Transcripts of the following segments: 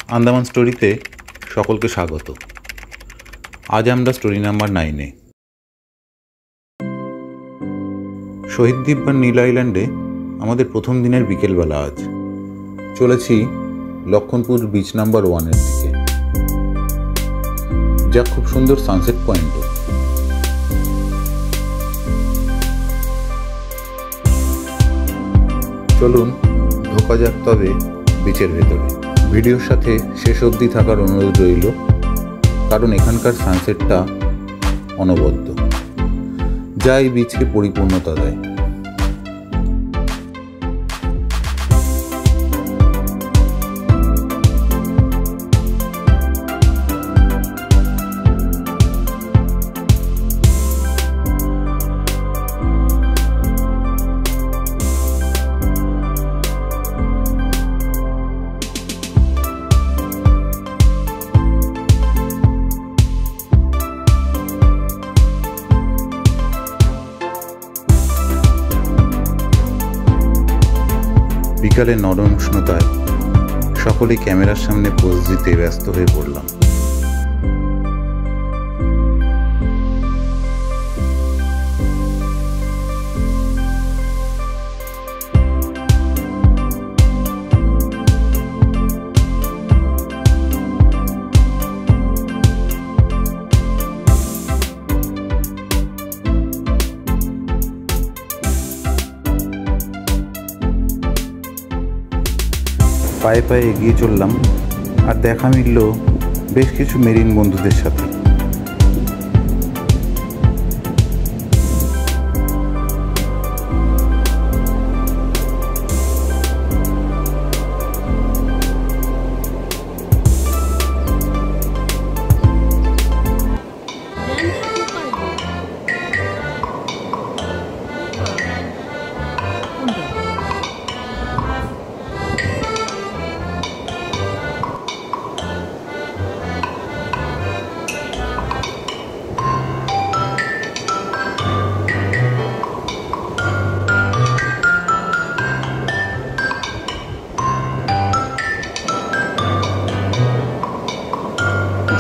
আন্দামান স্টোরিতে সকলকে স্বাগত। আজ আমরা স্টোরি নাম্বার 9-এ। শহীদ দ্বীপ বা নীল আইল্যান্ডে আমাদের প্রথম দিনের বিকেলবেলা। আজ চলেছি লক্ষণপুর বিচ নাম্বার 1-এর দিকে, যা খুব সুন্দর সানসেট পয়েন্টও। চলুন ঢোকা যাক তবে বিচের ভেতরে। ভিডিওর সাথে শেষ অবধি থাকার অনুরোধ রইল, কারণ এখানকার সানসেটটা অনবদ্য, যা এই বিচকে পরিপূর্ণতা দেয়। বিকালের নরম উষ্ণতায় সকলেই ক্যামেরার সামনে পোজ দিতে ব্যস্ত হয়ে পড়লাম। পায়ে পায়ে এগিয়ে চললাম, আর দেখা মিলল বেশ কিছু মেরিন বন্ধুদের সাথে।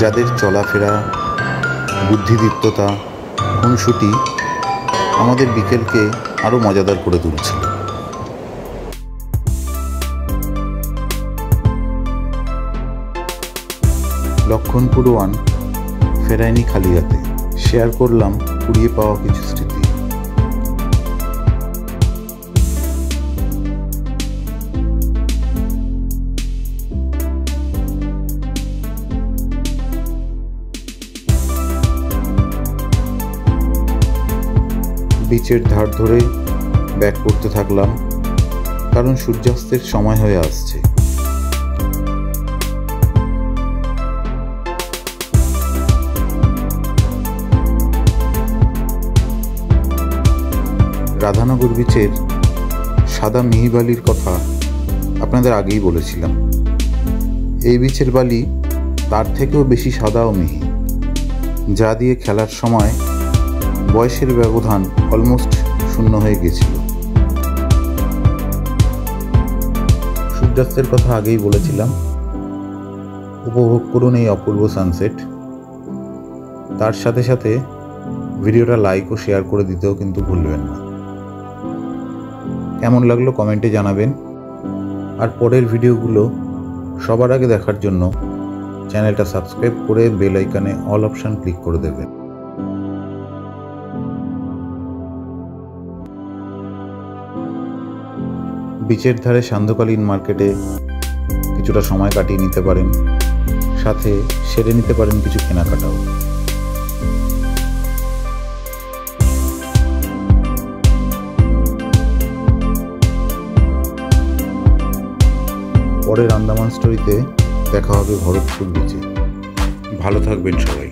যাদের চলাফেরা, বুদ্ধিদীপ্ততা, খুনসুটি আমাদের বিকেলকে আরও মজাদার করে তুলছিল। লক্ষণপুর 1 ফেরায়নি খালি হাতে। শেয়ার করলাম কুড়িয়ে পাওয়া কিছু স্মৃতি। বিচের ধার ধরে ব্যাক করতে থাকলাম, কারণ সূর্যাস্তের সময় হয়ে আসছে। রাধানগর বিচের সাদা মিহি বালির কথা আপনাদের আগেই বলেছিলাম। এই বিচের বালি তার থেকেও বেশি সাদা ও মিহি, যা দিয়ে খেলার সময় বয়সের ব্যবধান অলমোস্ট শূন্য হয়ে গেছিল। সূর্যাস্তের কথা আগেই বলেছিলাম। উপভোগ করুন এই অপূর্ব সানসেট। তার সাথে সাথে ভিডিওটা লাইক ও শেয়ার করে দিতেও কিন্তু ভুলবেন না। কেমন লাগলো কমেন্টে জানাবেন, আর পরের ভিডিওগুলো সবার আগে দেখার জন্য চ্যানেলটা সাবস্ক্রাইব করে বেল আইকনে অল অপশন ক্লিক করে দেবেন। বিচের ধারে সান্ধ্যকালীন মার্কেটে কিছুটা সময় কাটিয়ে নিতে পারেন, সাথে সেরে নিতে পারেন কিছু কেনাকাটাও। পরের আন্দামান স্টোরিতে দেখা হবে ভরতপুর বিচে। ভালো থাকবেন সবাই।